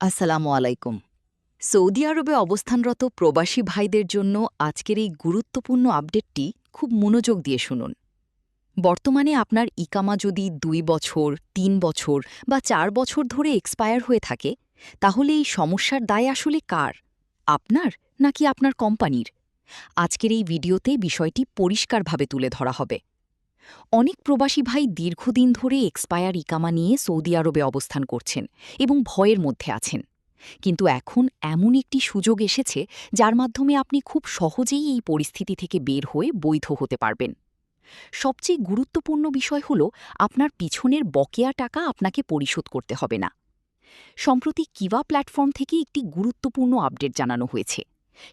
আসসালামু আলাইকুম। সৌদি আরবে অবস্থানরত প্রবাসী ভাইদের জন্য আজকের এই গুরুত্বপূর্ণ আপডেটটি খুব মনোযোগ দিয়ে শুনুন। বর্তমানে আপনার ইকামা যদি ২ বছর, ৩ বছর বা ৪ বছর ধরে এক্সপায়ার হয়ে থাকে, তাহলে এই সমস্যার দায় আসলে কার? আপনার নাকি আপনার কোম্পানির? আজকের এই ভিডিওতে বিষয়টি পরিষ্কারভাবে তুলে ধরা হবে। অনেক প্রবাসী ভাই দীর্ঘদিন ধরে এক্সপায়ার ইকামা নিয়ে সৌদি আরবে অবস্থান করছেন এবং ভয়ের মধ্যে আছেন। কিন্তু এখন এমন একটি সুযোগ এসেছে যার মাধ্যমে আপনি খুব সহজেই এই পরিস্থিতি থেকে বের হয়ে বৈধ হতে পারবেন। সবচেয়ে গুরুত্বপূর্ণ বিষয় হল আপনার পিছনের বকেয়া টাকা আপনাকে পরিশোধ করতে হবে না। সম্প্রতি কিভা প্ল্যাটফর্ম থেকে একটি গুরুত্বপূর্ণ আপডেট জানানো হয়েছে।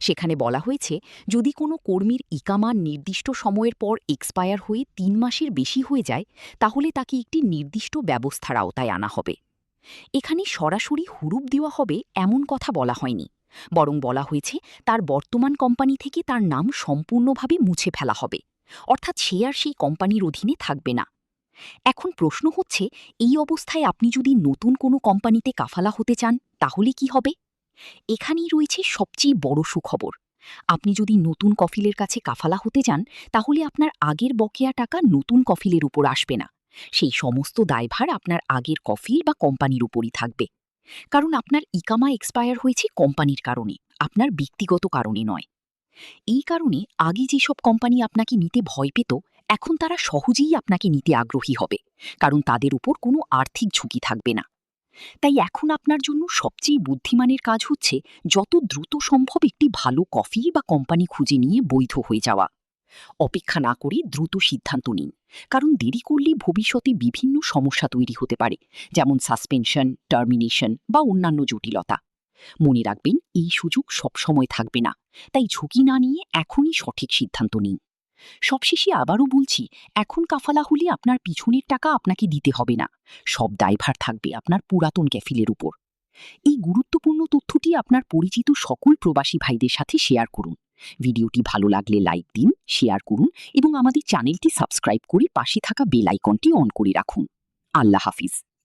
সেখানে বলা হয়েছে, যদি কোনো কর্মীর ইকামা নির্দিষ্ট সময়ের পর এক্সপায়ার হয়ে ৩ মাসের বেশি হয়ে যায়, তাহলে তাকে একটি নির্দিষ্ট ব্যবস্থার আওতায় আনা হবে। এখানে সরাসরি হুরুপ দেওয়া হবে এমন কথা বলা হয়নি, বরং বলা হয়েছে তার বর্তমান কোম্পানি থেকে তার নাম সম্পূর্ণভাবে মুছে ফেলা হবে, অর্থাৎ সে আর সেই কোম্পানির অধীনে থাকবে না। এখন প্রশ্ন হচ্ছে, এই অবস্থায় আপনি যদি নতুন কোনো কোম্পানিতে কাফালা হতে চান, তাহলে কি হবে? এখানেই রয়েছে সবচেয়ে বড় সুখবর। আপনি যদি নতুন কফিলের কাছে কাফালা হতে যান, তাহলে আপনার আগের বকেয়া টাকা নতুন কফিলের উপর আসবে না। সেই সমস্ত দায়ভার আপনার আগের কফিল বা কোম্পানির উপরই থাকবে। কারণ আপনার ইকামা এক্সপায়ার হয়েছে কোম্পানির কারণে, আপনার ব্যক্তিগত কারণে নয়। এই কারণে আগে যেসব কোম্পানি আপনাকে নিতে ভয় পেত, এখন তারা সহজেই আপনাকে নিতে আগ্রহী হবে, কারণ তাদের উপর কোনো আর্থিক ঝুঁকি থাকবে না। তাই এখন আপনার জন্য সবচেয়ে বুদ্ধিমানের কাজ হচ্ছে যত দ্রুত সম্ভব একটি ভালো কফি বা কোম্পানি খুঁজে নিয়ে বৈধ হয়ে যাওয়া। অপেক্ষা না করে দ্রুত সিদ্ধান্ত নিন, কারণ দেরি করলে ভবিষ্যতে বিভিন্ন সমস্যা তৈরি হতে পারে, যেমন সাসপেনশন, টার্মিনেশন বা অন্যান্য জটিলতা। মনে রাখবেন, এই সুযোগ সবসময় থাকবে না, তাই ঝুঁকি না নিয়ে এখনই সঠিক সিদ্ধান্ত নিন। সবশেষে আবারও বলছি, এখন কাফালা হলে আপনার পিছনের টাকা আপনাকে দিতে হবে না, সব দায়ভার থাকবে আপনার পুরাতন ক্যাফিলের উপর। এই গুরুত্বপূর্ণ তথ্যটি আপনার পরিচিত সকল প্রবাসী ভাইদের সাথে শেয়ার করুন। ভিডিওটি ভালো লাগলে লাইক দিন, শেয়ার করুন এবং আমাদের চ্যানেলটি সাবস্ক্রাইব করে পাশে থাকা বেল আইকনটি অন করে রাখুন। আল্লাহ হাফিজ।